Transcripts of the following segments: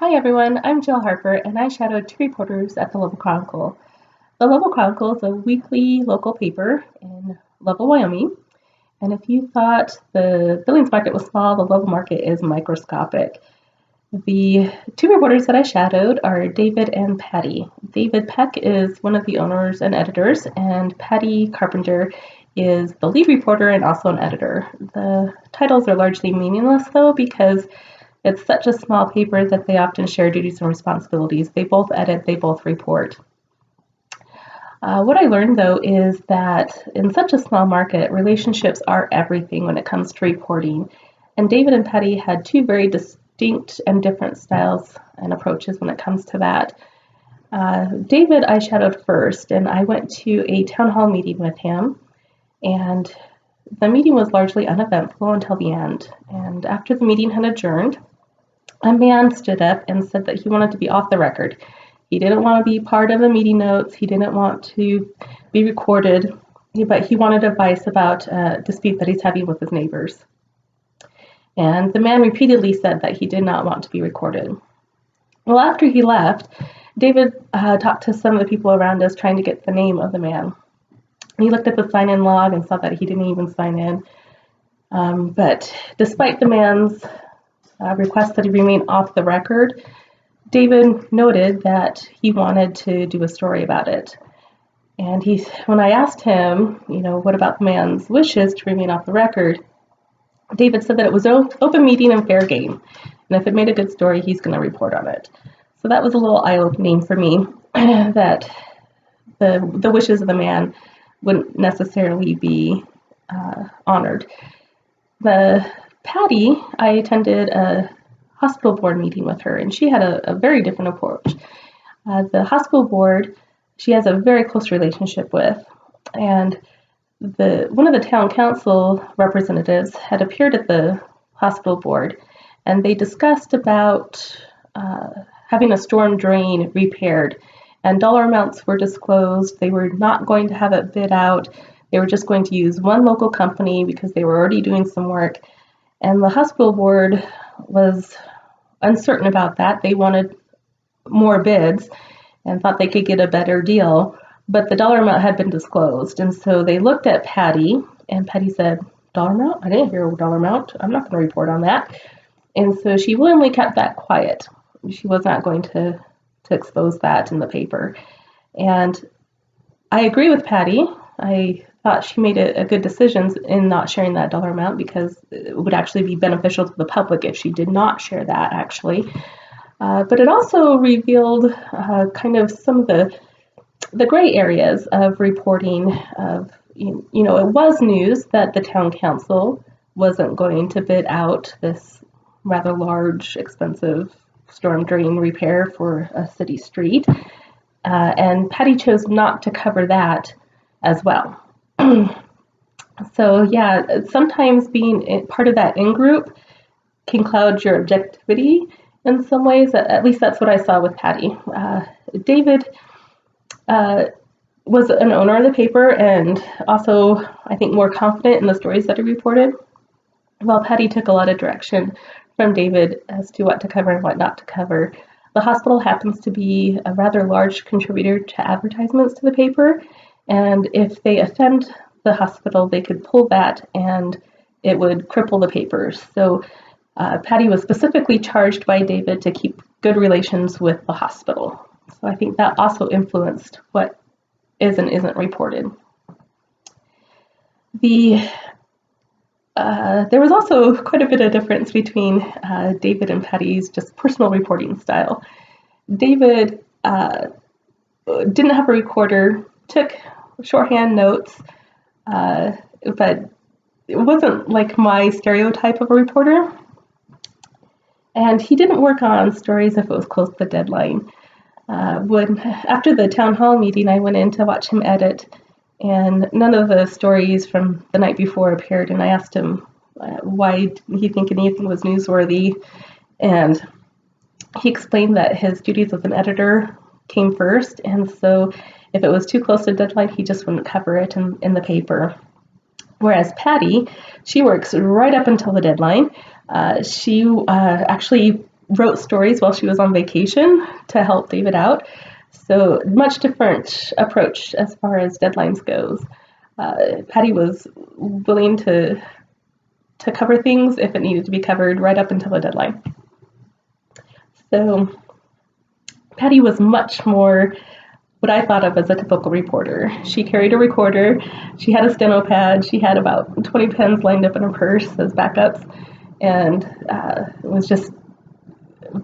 Hi everyone, I'm Jill Harper and I shadowed two reporters at the Lovell Chronicle. The Lovell Chronicle is a weekly local paper in Lovell, Wyoming, and if you thought the Billings market was small, the Lovell market is microscopic. The two reporters that I shadowed are David and Patti. David Peck is one of the owners and editors, and Patti Carpenter is the lead reporter and also an editor. The titles are largely meaningless though because it's such a small paper that they often share duties and responsibilities. They both edit, they both report. What I learned though is that in such a small market, relationships are everything when it comes to reporting. And David and Patti had two very distinct and different styles and approaches when it comes to that. David I shadowed first, and I went to a town hall meeting with him, and the meeting was largely uneventful until the end. And after the meeting had adjourned, a man stood up and said that he wanted to be off the record. He didn't want to be part of the meeting notes. He didn't want to be recorded, but he wanted advice about a dispute that he's having with his neighbors. And the man repeatedly said that he did not want to be recorded. Well, after he left, David talked to some of the people around us trying to get the name of the man. He looked at the sign-in log and saw that he didn't even sign in. But despite the man's request that he remain off the record, David noted that he wanted to do a story about it. And when I asked him, what about the man's wishes to remain off the record, David said that it was an open meeting and fair game. And if it made a good story, he's going to report on it. So that was a little eye-opening for me that the wishes of the man wouldn't necessarily be honored. Patti, I attended a hospital board meeting with her, and she had a very different approach. The hospital board, she has a very close relationship with, and one of the town council representatives had appeared at the hospital board, and they discussed about having a storm drain repaired, and dollar amounts were disclosed. They were not going to have it bid out. They were just going to use one local company because they were already doing some work. And the hospital board was uncertain about that. They wanted more bids and thought they could get a better deal, but the dollar amount had been disclosed. And so they looked at Patti, and Patti said, "Dollar amount? I didn't hear a dollar amount. I'm not going to report on that." And so she willingly kept that quiet. She was not going to expose that in the paper. And I agree with Patti. I thought she made a good decision in not sharing that dollar amount because it would actually be beneficial to the public if she did not share that, actually. But it also revealed kind of some of the gray areas of reporting. It was news that the town council wasn't going to bid out this rather large, expensive storm drain repair for a city street. And Patti chose not to cover that as well. So yeah, sometimes being part of that in-group can cloud your objectivity in some ways. At least that's what I saw with Patti. David was an owner of the paper and also, I think, more confident in the stories that he reported, while Patti took a lot of direction from David as to what to cover and what not to cover. The hospital happens to be a rather large contributor to advertisements to the paper, and if they offend the hospital, they could pull that and it would cripple the papers. So Patti was specifically charged by David to keep good relations with the hospital. So I think that also influenced what is and isn't reported. There was also quite a bit of difference between David and Patti's just personal reporting style. David didn't have a recorder, took shorthand notes, but it wasn't like my stereotype of a reporter. And he didn't work on stories if it was close to the deadline. After the town hall meeting, I went in to watch him edit, and none of the stories from the night before appeared, and I asked him why he think anything was newsworthy, and he explained that his duties as an editor came first, and so if it was too close to deadline, he just wouldn't cover it in the paper. Whereas Patti, she works right up until the deadline. She actually wrote stories while she was on vacation to help David out. So much different approach as far as deadlines goes. Patti was willing to cover things if it needed to be covered right up until the deadline. So Patti was much more what I thought of as a typical reporter. She carried a recorder, she had a steno pad, she had about 20 pens lined up in her purse as backups, and was just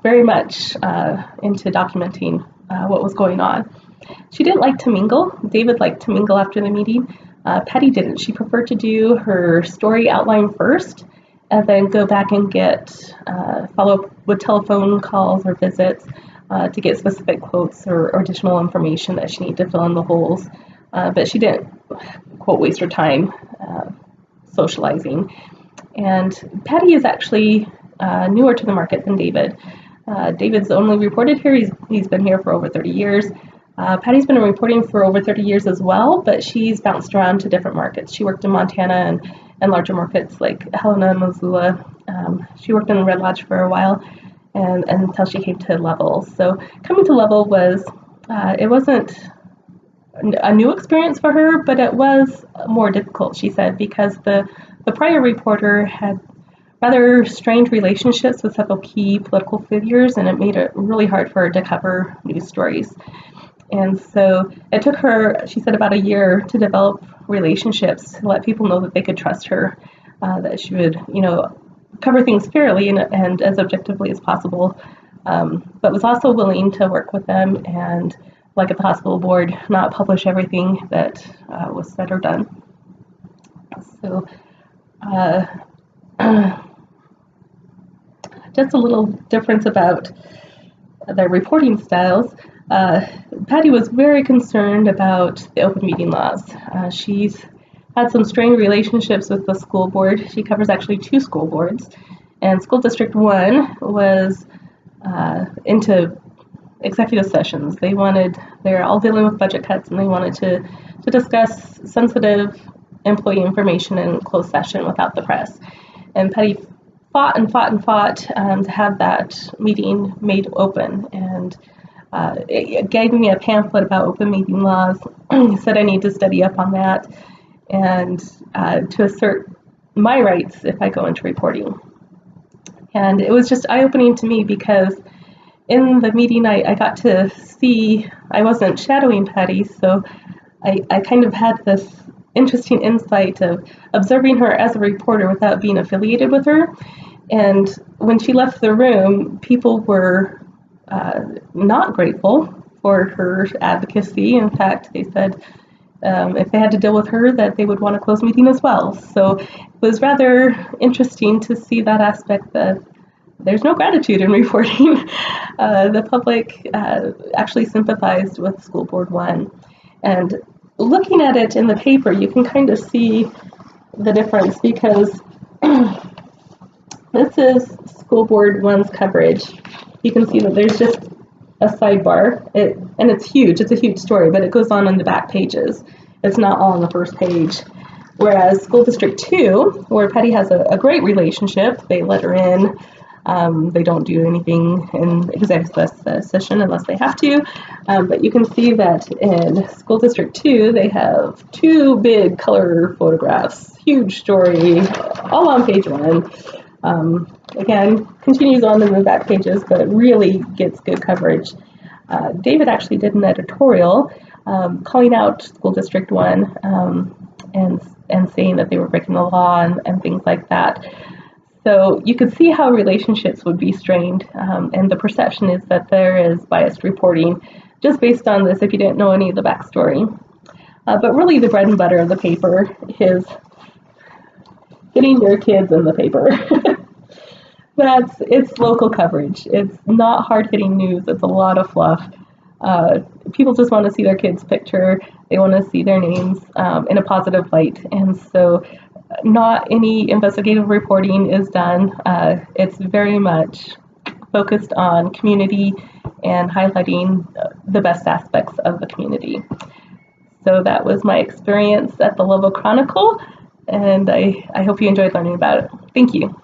very much into documenting what was going on. She didn't like to mingle. David liked to mingle after the meeting. Patti didn't. She preferred to do her story outline first and then go back and follow up with telephone calls or visits to get specific quotes or additional information that she needed to fill in the holes. But she didn't, quote, waste her time socializing. And Patti is actually newer to the market than David. David's only reported here. He's been here for over 30 years. Patti's been reporting for over 30 years as well, but she's bounced around to different markets. She worked in Montana and larger markets like Helena, Missoula. She worked in Red Lodge for a while and until she came to Lovell. So coming to Lovell it wasn't a new experience for her, but it was more difficult, she said, because the prior reporter had rather strained relationships with several key political figures, and it made it really hard for her to cover news stories. And so it took her, she said, about a year to develop relationships to let people know that they could trust her, that she would, cover things fairly and as objectively as possible, but was also willing to work with them and, like at the hospital board, not publish everything that was said or done. So just a little difference about their reporting styles. Patti was very concerned about the open meeting laws. She's had some strained relationships with the school board. She covers actually 2 school boards, and School District 1 was into executive sessions. They're all dealing with budget cuts, and they wanted to discuss sensitive employee information in closed session without the press. And Patti fought to have that meeting made open, and it gave me a pamphlet about open meeting laws. He said I need to study up on that and to assert my rights if I go into reporting. And it was just eye-opening to me because in the meeting I got to see, I wasn't shadowing Patti, so I kind of had this interesting insight of observing her as a reporter without being affiliated with her. And when she left the room, people were not grateful for her advocacy. In fact, they said if they had to deal with her, that they would want a closed meeting as well. So it was rather interesting to see that aspect that there's no gratitude in reporting. The public actually sympathized with School Board 1. And looking at it in the paper, you can kind of see the difference because this is School Board 1's coverage. You can see that there's just a sidebar, and it's huge. It's a huge story, but it goes on in the back pages. It's not all on the first page. Whereas School District 2, where Patti has a great relationship, they let her in. They don't do anything in executive session unless they have to. But you can see that in School District 2, they have 2 big color photographs, huge story, all on page 1. Again, continues on in the back pages, but really gets good coverage. David actually did an editorial calling out School District 1 and saying that they were breaking the law and things like that. So you could see how relationships would be strained, and the perception is that there is biased reporting just based on this if you didn't know any of the backstory. But really the bread and butter of the paper is getting your kids in the paper. It's local coverage. It's not hard-hitting news. It's a lot of fluff. People just want to see their kids' picture. They want to see their names in a positive light. And so not any investigative reporting is done. It's very much focused on community and highlighting the best aspects of the community. So that was my experience at the Lovell Chronicle, and I hope you enjoyed learning about it. Thank you.